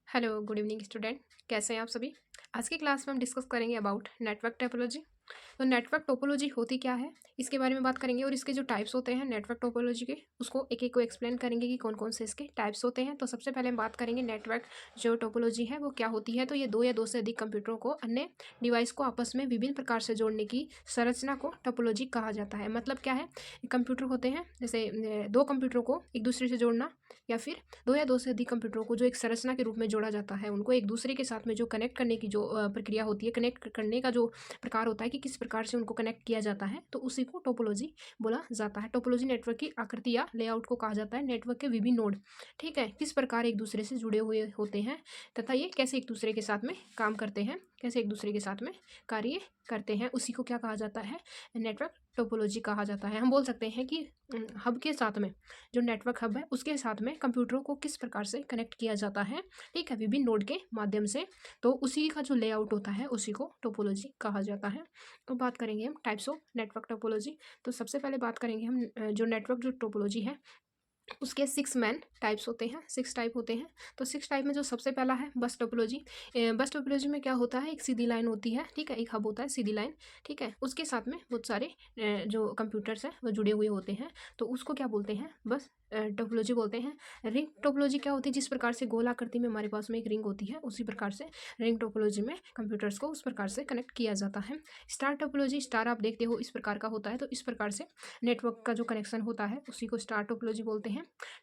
Hello good evening student. कैसे हैं आप सभी। आज की क्लास में हम डिस्कस करेंगे अबाउट नेटवर्क टोपोलॉजी। तो नेटवर्क टोपोलॉजी होती क्या है इसके बारे में बात करेंगे और इसके जो टाइप्स होते हैं नेटवर्क टोपोलॉजी के उसको एक एक को एक्सप्लेन करेंगे कि कौन कौन से इसके टाइप्स होते हैं। तो सबसे पहले हम बात करेंगे नेटवर्क जो टोपोलॉजी है वो क्या होती है। तो ये दो या दो से अधिक कंप्यूटरों को अन्य डिवाइस को आपस में विभिन्न प्रकार से जोड़ने की संरचना को टोपोलॉजी कहा जाता है। मतलब क्या है, कंप्यूटर होते हैं जैसे दो कंप्यूटरों को एक दूसरे से जोड़ना या फिर दो या दो से अधिक कंप्यूटरों को जो एक संरचना के रूप में जोड़ा जाता है, उनको एक दूसरे के साथ में जो कनेक्ट करने की जो प्रक्रिया होती है, कनेक्ट करने का जो प्रकार होता है कि किस प्रकार से उनको कनेक्ट किया जाता है, तो उसी को टोपोलॉजी बोला जाता है। टोपोलॉजी नेटवर्क की आकृति या लेआउट को कहा जाता है। नेटवर्क के विभिन्न नोड, ठीक है, किस प्रकार एक दूसरे से जुड़े हुए होते हैं तथा ये कैसे एक दूसरे के साथ में काम करते हैं, कैसे एक दूसरे के साथ में कार्य करते हैं, उसी को क्या कहा जाता है, नेटवर्क टोपोलॉजी कहा जाता है। हम बोल सकते हैं कि हब के साथ में, जो नेटवर्क हब है उसके साथ में कंप्यूटरों को किस प्रकार से कनेक्ट किया जाता है, ठीक है, विभिन्न नोड के माध्यम से, तो उसी का जो लेआउट होता है उसी को टोपोलॉजी कहा जाता है। तो बात करेंगे हम टाइप्स ऑफ नेटवर्क टोपोलॉजी। तो सबसे पहले बात करेंगे हम जो नेटवर्क जो टोपोलॉजी है उसके 6 मैन टाइप्स होते हैं, 6 टाइप होते हैं। तो 6 टाइप में जो सबसे पहला है बस टोपोलॉजी। बस टोपोलॉजी में क्या होता है, एक सीधी लाइन होती है, ठीक है, एक हब होता है सीधी लाइन, ठीक है, उसके साथ में बहुत सारे जो कंप्यूटर्स हैं वो जुड़े हुए होते हैं, तो उसको क्या बोलते हैं, बस टोपोलॉजी बोलते हैं। रिंग टोपोलॉजी क्या होती है, जिस प्रकार से गोल आकृति में हमारे पास में एक रिंग होती है उसी प्रकार से रिंग टोपोलॉजी में कंप्यूटर्स को उस प्रकार से कनेक्ट किया जाता है। स्टार टोपोलॉजी, स्टार आप देखते हो इस प्रकार का होता है, तो इस प्रकार से नेटवर्क का जो कनेक्शन होता है उसी को स्टार टोपोलॉजी बोलते हैं।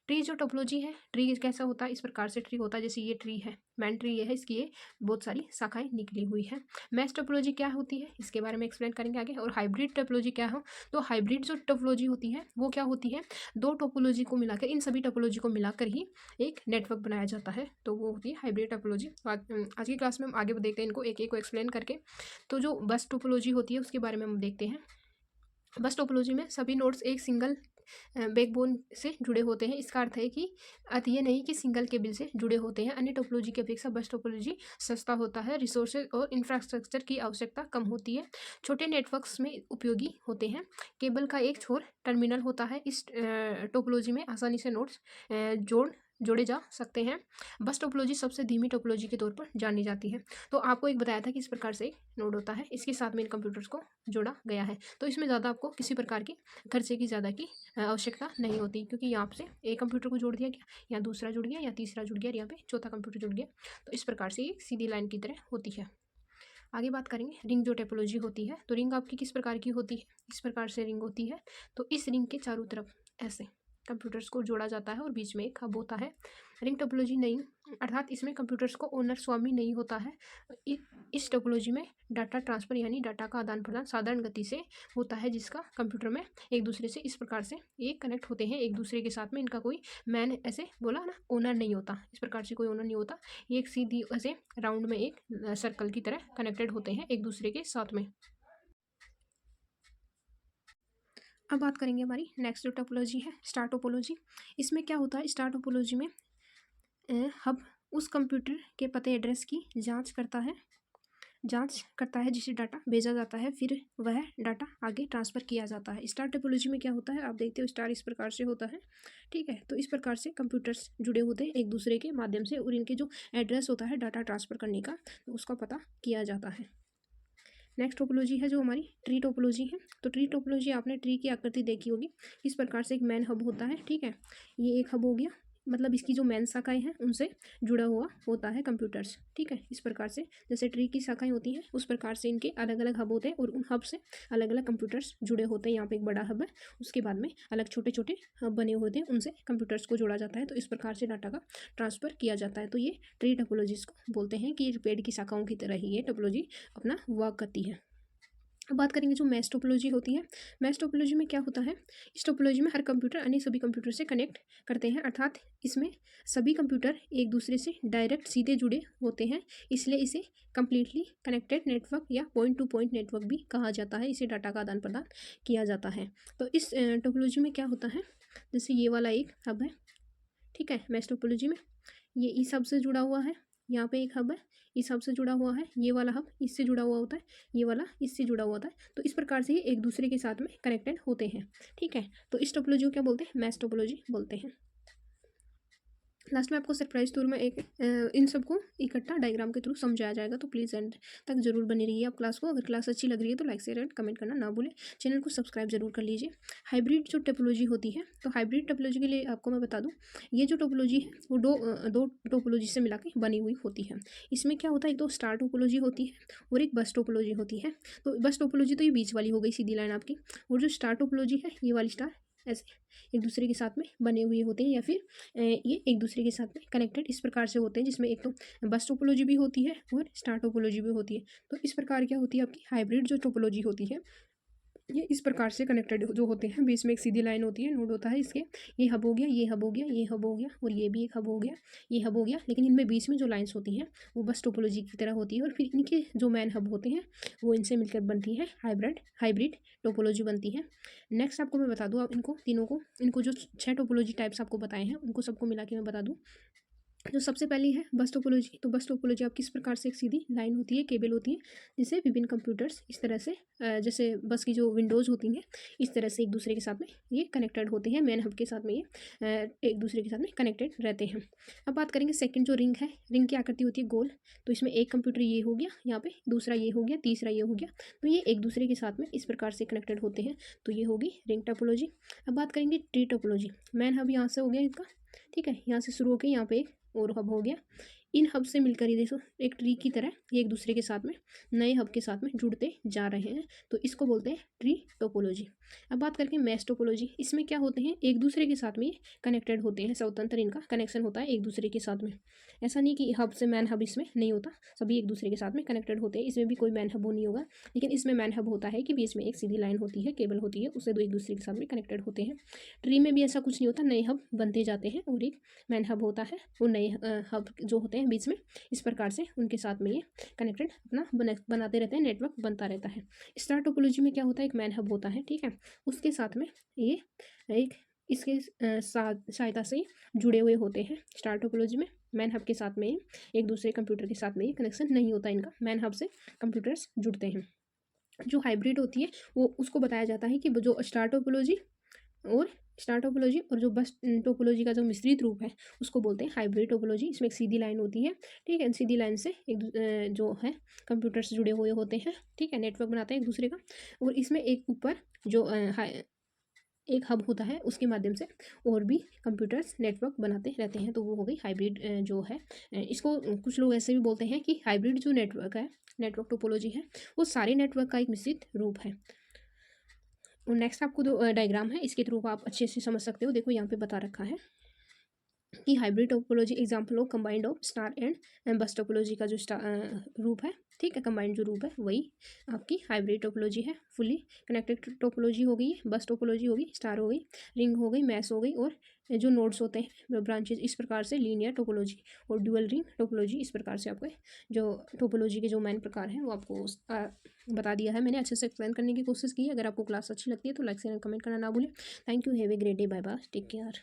ट्री जो टोपोलॉजी है, ट्री कैसा होता है, इस प्रकार से ट्री होता है, जैसे ये ट्री है, मैन ट्री ये है, इसकी ये बहुत सारी शाखाएं निकली हुई है। मैश टोपोलॉजी क्या होती है इसके बारे में एक्सप्लेन करेंगे आगे। और हाइब्रिड टोपोलॉजी क्या हो, तो हाइब्रिड जो टोपोलॉजी होती है वो क्या होती है, दो टोपोलॉजी को मिलाकर, इन सभी टोपोलॉजी को मिलाकर ही एक नेटवर्क बनाया जाता है, तो वो होती है हाइब्रिड टोपोलॉजी। आज की क्लास में हम आगे देखते हैं इनको एक एक को एक्सप्लेन करके। तो जो बस टोपोलॉजी होती है उसके बारे में हम देखते हैं। बस टोपोलॉजी में सभी नोड्स एक सिंगल बैकबोन से जुड़े होते हैं। इसका अर्थ है कि अर्थ ये नहीं कि सिंगल केबल से जुड़े होते हैं। अन्य टोपोलॉजी की अपेक्षा बस टोपोलॉजी सस्ता होता है, रिसोर्सेज और इंफ्रास्ट्रक्चर की आवश्यकता कम होती है, छोटे नेटवर्क्स में उपयोगी होते हैं। केबल का एक छोर टर्मिनल होता है। इस टोपोलॉजी में आसानी से नोड्स जोड़े जा सकते हैं। बस टोपोलॉजी सबसे धीमी टोपोलॉजी के तौर पर जानी जाती है। तो आपको एक बताया था कि इस प्रकार से एक नोड होता है, इसके साथ में इन कंप्यूटर्स को जोड़ा गया है, तो इसमें ज़्यादा आपको किसी प्रकार की खर्चे की ज़्यादा की आवश्यकता नहीं होती, क्योंकि यहाँ से एक कंप्यूटर को जोड़ दिया गया, यहाँ दूसरा जुड़ गया, या तीसरा जुड़ गया, और यहाँ पे चौथा कंप्यूटर जुड़ गया, तो इस प्रकार से एक सीधी लाइन की तरह होती है। आगे बात करेंगे रिंग जो टोपोलॉजी होती है। तो रिंग आपकी किस प्रकार की होती है, इस प्रकार से रिंग होती है। तो इस रिंग के चारों तरफ ऐसे कंप्यूटर्स को जोड़ा जाता है और बीच में एक हब होता है। रिंग टोपोलॉजी नहीं, अर्थात इसमें कंप्यूटर्स को ओनर स्वामी नहीं होता है। इस टोपोलॉजी में डाटा ट्रांसफ़र यानी डाटा का आदान प्रदान साधारण गति से होता है, जिसका कंप्यूटर में एक दूसरे से इस प्रकार से ये कनेक्ट होते हैं एक दूसरे के साथ में। इनका कोई मैन, ऐसे बोला ना, ओनर नहीं होता, इस प्रकार से कोई ओनर नहीं होता। ये एक सीधी ऐसे राउंड में एक सर्कल की तरह कनेक्टेड होते हैं एक दूसरे के साथ में। अब बात करेंगे हमारी नेक्स्ट जो टोपोलॉजी है स्टार टोपोलॉजी। इसमें क्या होता है, स्टार टोपोलॉजी में हब उस कंप्यूटर के पते एड्रेस की जांच करता है जिसे डाटा भेजा जाता है, फिर वह डाटा आगे ट्रांसफ़र किया जाता है। स्टार टोपोलॉजी में क्या होता है, आप देखते हो स्टार इस प्रकार से होता है, ठीक है, तो इस प्रकार से कंप्यूटर्स जुड़े होते हैं एक दूसरे के माध्यम से, और इनके जो एड्रेस होता है डाटा ट्रांसफ़र करने का, तो उसका पता किया जाता है। नेक्स्ट टोपोलॉजी है जो हमारी ट्री टोपोलॉजी है। तो ट्री टोपोलॉजी आपने ट्री की आकृति देखी होगी, इस प्रकार से एक मैन हब होता है, ठीक है, ये एक हब हो गया, मतलब इसकी जो मैन शाखाएं हैं उनसे जुड़ा हुआ होता है कंप्यूटर्स, ठीक है, इस प्रकार से जैसे ट्री की शाखाएं होती हैं उस प्रकार से इनके अलग अलग हब होते हैं, और उन हब से अलग अलग कंप्यूटर्स जुड़े होते हैं। यहाँ पे एक बड़ा हब है, उसके बाद में अलग छोटे छोटे हब बने होते हैं, उनसे कंप्यूटर्स को जोड़ा जाता है, तो इस प्रकार से डाटा का ट्रांसफ़र किया जाता है। तो ये ट्री टोपोलॉजीज को बोलते हैं कि पेड़ की शाखाओं की तरह ही ये टोपोलॉजी अपना वर्क करती है। अब बात करेंगे जो मैश टोपोलॉजी होती है। मैश टोपोलॉजी में क्या होता है, इस टोपोलॉजी में हर कंप्यूटर अन्य सभी कंप्यूटर से कनेक्ट करते हैं, अर्थात इसमें सभी कंप्यूटर एक दूसरे से डायरेक्ट सीधे जुड़े होते हैं, इसलिए इसे कंप्लीटली कनेक्टेड नेटवर्क या पॉइंट टू पॉइंट नेटवर्क भी कहा जाता है। इसे डाटा का आदान प्रदान किया जाता है। तो इस टोपोलॉजी में क्या होता है, जैसे ये वाला एक हब है, ठीक है, मैश टोपोलॉजी में ये इस हब से जुड़ा हुआ है, यहाँ पे एक हब है, इस हब से जुड़ा हुआ है, ये वाला हब इससे जुड़ा हुआ होता है, ये वाला इससे जुड़ा हुआ होता है, तो इस प्रकार से ये एक दूसरे के साथ में कनेक्टेड होते हैं, ठीक है, तो इस टोपोलॉजी को क्या बोलते हैं, मैश टोपोलॉजी बोलते हैं। लास्ट में आपको सरप्राइज टूर में एक इन सबको इकट्ठा डायग्राम के थ्रू समझाया जाएगा, तो प्लीज़ एंड तक जरूर बनी रहिए आप क्लास को। अगर क्लास अच्छी लग रही है तो लाइक शेयर एंड कमेंट करना ना भूलें। चैनल को सब्सक्राइब जरूर कर लीजिए। हाइब्रिड जो टोपोलॉजी होती है, तो हाइब्रिड टोपोलॉजी के लिए आपको मैं बता दूँ, ये जो टोपोलॉजी है वो दो टोपोलॉजी से मिला के बनी हुई होती है। इसमें क्या होता है, एक तो स्टार टोपोलॉजी होती है और एक बस टोपोलॉजी होती है। तो बस टोपोलॉजी तो ये बीच वाली हो गई सीधी लाइन आपकी, और जो स्टार टोपोलॉजी है ये वाली स्टार ऐसे एक दूसरे के साथ में बने हुए होते हैं, या फिर ये एक दूसरे के साथ में कनेक्टेड इस प्रकार से होते हैं, जिसमें एक तो बस टोपोलॉजी भी होती है और स्टार टोपोलॉजी भी होती है। तो इस प्रकार क्या होती है आपकी हाइब्रिड जो टोपोलॉजी होती है, ये इस प्रकार से कनेक्टेड जो होते हैं, बीच में एक सीधी लाइन होती है, नोड होता है इसके, ये हब हो गया, ये हब हो गया, ये हब हो गया, और ये भी एक हब हो गया, ये हब हो गया, लेकिन इनमें बीच में जो लाइंस होती हैं वो बस टोपोलॉजी की तरह होती है, और फिर इनके जो मैन हब होते हैं वो इनसे मिलकर बनती है हाइब्रिड टोपोलॉजी बनती है। नेक्स्ट आपको मैं बता दूँ, आप इनको तीनों को, इनको जो 6 टोपोलॉजी टाइप्स आपको बताए हैं उनको सबको मिला के मैं बता दूँ। जो सबसे पहली है बस टोपोलॉजी, तो बस टोपोलॉजी आपकी इस प्रकार से एक सीधी लाइन होती है, केबल होती है, जिसे विभिन्न कंप्यूटर्स इस तरह से जैसे बस की जो विंडोज़ होती हैं इस तरह से एक दूसरे के साथ में ये कनेक्टेड होते हैं, मेन हब के साथ में ये एक दूसरे के साथ में कनेक्टेड रहते हैं। अब बात करेंगे सेकंड जो रिंग है, रिंग क्या करती होती है, गोल। तो इसमें एक कंप्यूटर ये हो गया यहाँ पे, दूसरा ये हो गया, तीसरा ये हो गया, तो ये एक दूसरे के साथ में इस प्रकार से कनेक्टेड होते हैं, तो ये होगी रिंग टोपोलॉजी। अब बात करेंगे ट्री टोपोलॉजी। मेन हब यहाँ से हो गया इनका, ठीक है, यहाँ से शुरू होकर यहाँ पे एक और हब हो गया। इन हब से मिलकर ये देखो एक ट्री की तरह ये एक दूसरे के साथ में नए हब के साथ में जुड़ते जा रहे हैं, तो इसको बोलते हैं ट्री टोपोलॉजी। अब बात करके मैश टोपोलॉजी, इसमें क्या होते हैं, एक दूसरे के साथ में कनेक्टेड होते हैं, स्वतंत्र इनका कनेक्शन होता है एक दूसरे के साथ में। ऐसा नहीं कि हब से मैन हब इसमें नहीं होता, सभी एक दूसरे के साथ में कनेक्टेड होते हैं। इसमें भी कोई मैन हब नहीं होगा, लेकिन इसमें मैन हब होता है कि बीच में एक सीधी लाइन होती है, केबल होती है, उससे दो एक दूसरे के साथ में कनेक्टेड होते हैं। ट्री में भी ऐसा कुछ नहीं होता, नए हब बनते जाते हैं और एक मैन हब होता है, वो नए हब जो होते हैं बीच में इस प्रकार से उनके साथ में ये कनेक्टेड अपना बनाते रहते हैं, नेटवर्क बनता रहता है। स्टार टोपोलॉजी में क्या होता है, एक मैन हब होता है, ठीक है, उसके साथ में ये एक इसके सहायता से जुड़े हुए होते हैं। स्टार टोपोलॉजी में मैन हब के साथ में एक दूसरे कंप्यूटर के साथ में ये कनेक्शन नहीं होता इनका, मैन हब से कंप्यूटर्स जुड़ते हैं। जो हाइब्रिड होती है वो उसको बताया जाता है कि जो स्टार टोपोलॉजी और जो बस टोपोलॉजी का जो मिश्रित रूप है उसको बोलते हैं हाइब्रिड टोपोलॉजी। इसमें एक सीधी लाइन होती है, ठीक है, सीधी लाइन से एक जो है कंप्यूटर्स जुड़े हुए होते हैं, ठीक है, नेटवर्क बनाते हैं एक दूसरे का, और इसमें एक ऊपर जो एक हब होता है उसके माध्यम से और भी कंप्यूटर्स नेटवर्क बनाते रहते हैं, तो वो हो गई हाइब्रिड जो है। इसको कुछ लोग ऐसे भी बोलते हैं कि हाइब्रिड जो नेटवर्क है, नेटवर्क टोपोलॉजी है, वो सारे नेटवर्क का एक मिश्रित रूप है। और नेक्स्ट आपको जो डायग्राम है इसके थ्रू आप अच्छे से समझ सकते हो। देखो यहाँ पे बता रखा है कि hybrid topology example of combined of star and बस टोपोलॉजी का जो रूप है, ठीक है, कंबाइंड जो रूप है वही आपकी हाइब्रिड टोपोलॉजी है। फुली कनेक्टेड टोपोलॉजी हो गई, बस टोपोलॉजी हो गई, स्टार हो गई, रिंग हो गई, मैश हो गई, और जो नोड्स होते हैं ब्रांचेज इस प्रकार से लीनियर टोपोलॉजी और ड्यूअल रिंग टोपोलॉजी, इस प्रकार से आपको जो टोपोलॉजी के जो मेन प्रकार हैं वो आपको बता दिया है मैंने, अच्छे से एक्सप्लेन करने की कोशिश की है। अगर आपको क्लास अच्छी लगती है तो लाइक शेयर कमेंट करना ना भूलें। Thank you, have a great day, bye bye, take care.